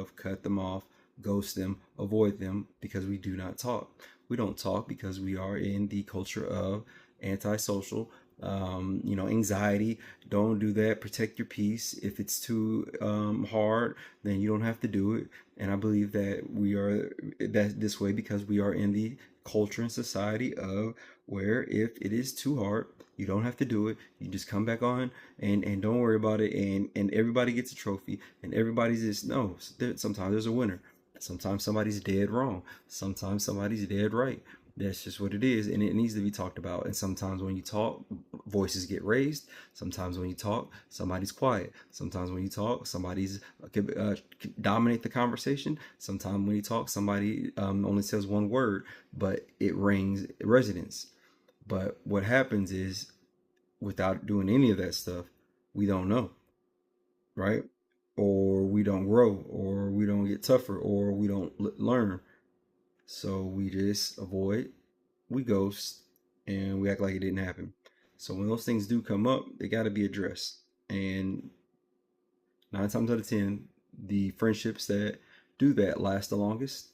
of cut them off, ghost them, avoid them, because we do not talk. We don't talk because we are in the culture of antisocial, anxiety. Don't do that. Protect your peace. If it's too hard, then you don't have to do it. And I believe that we are that this way because we are in the culture and society of where if it is too hard, you don't have to do it. You just come back on and don't worry about it. And everybody gets a trophy. And everybody's just, no, sometimes there's a winner. Sometimes somebody's dead wrong. Sometimes somebody's dead right. That's just what it is, and it needs to be talked about. And sometimes when you talk, voices get raised. Sometimes when you talk, somebody's quiet. Sometimes when you talk, somebody's dominate the conversation. Sometimes when you talk, somebody only says one word, but it rings resonance. But what happens is, without doing any of that stuff, we don't know, right? Or we don't grow, or we don't get tougher, or we don't learn. So we just avoid, we ghost, and we act like it didn't happen. So when those things do come up, they got to be addressed. And 9 times out of 10, the friendships that do that last the longest.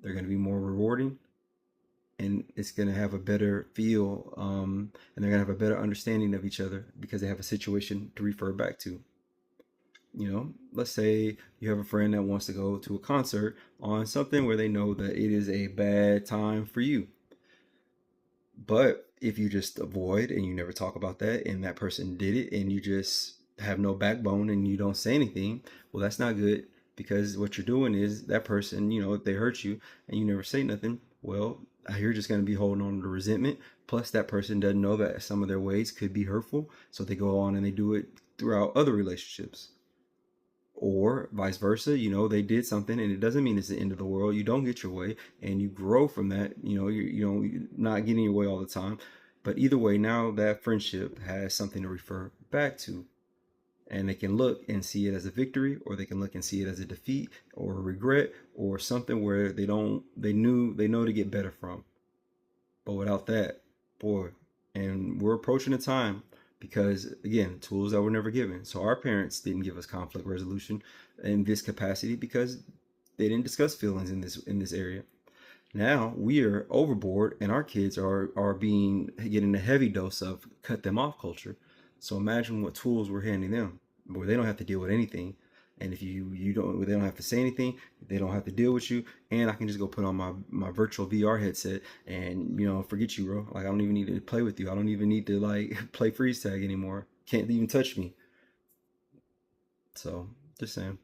They're going to be more rewarding, and it's going to have a better feel, and they're going to have a better understanding of each other because they have a situation to refer back to. Let's say you have a friend that wants to go to a concert on something where they know that it is a bad time for you. But if you just avoid and you never talk about that, and that person did it, and you just have no backbone and you don't say anything, well, that's not good, because what you're doing is that person, if they hurt you and you never say nothing, well, you're just going to be holding on to resentment. Plus, that person doesn't know that some of their ways could be hurtful, so they go on and they do it throughout other relationships. Or vice versa, they did something and it doesn't mean it's the end of the world. You don't get your way and you grow from that. You're not getting your way all the time. But either way, now that friendship has something to refer back to. And they can look and see it as a victory, or they can look and see it as a defeat or a regret, or something where they know to get better from. But without that, boy, and we're approaching a time, because again, tools that were never given. So our parents didn't give us conflict resolution in this capacity because they didn't discuss feelings in this area. Now we are overboard, and our kids are getting a heavy dose of cut them off culture. So imagine what tools we're handing them, where they don't have to deal with anything. And if you don't, they don't have to say anything. They don't have to deal with you. And I can just go put on my virtual VR headset and, forget you, bro. Like, I don't even need to play with you. I don't even need to play freeze tag anymore. Can't even touch me. So just saying.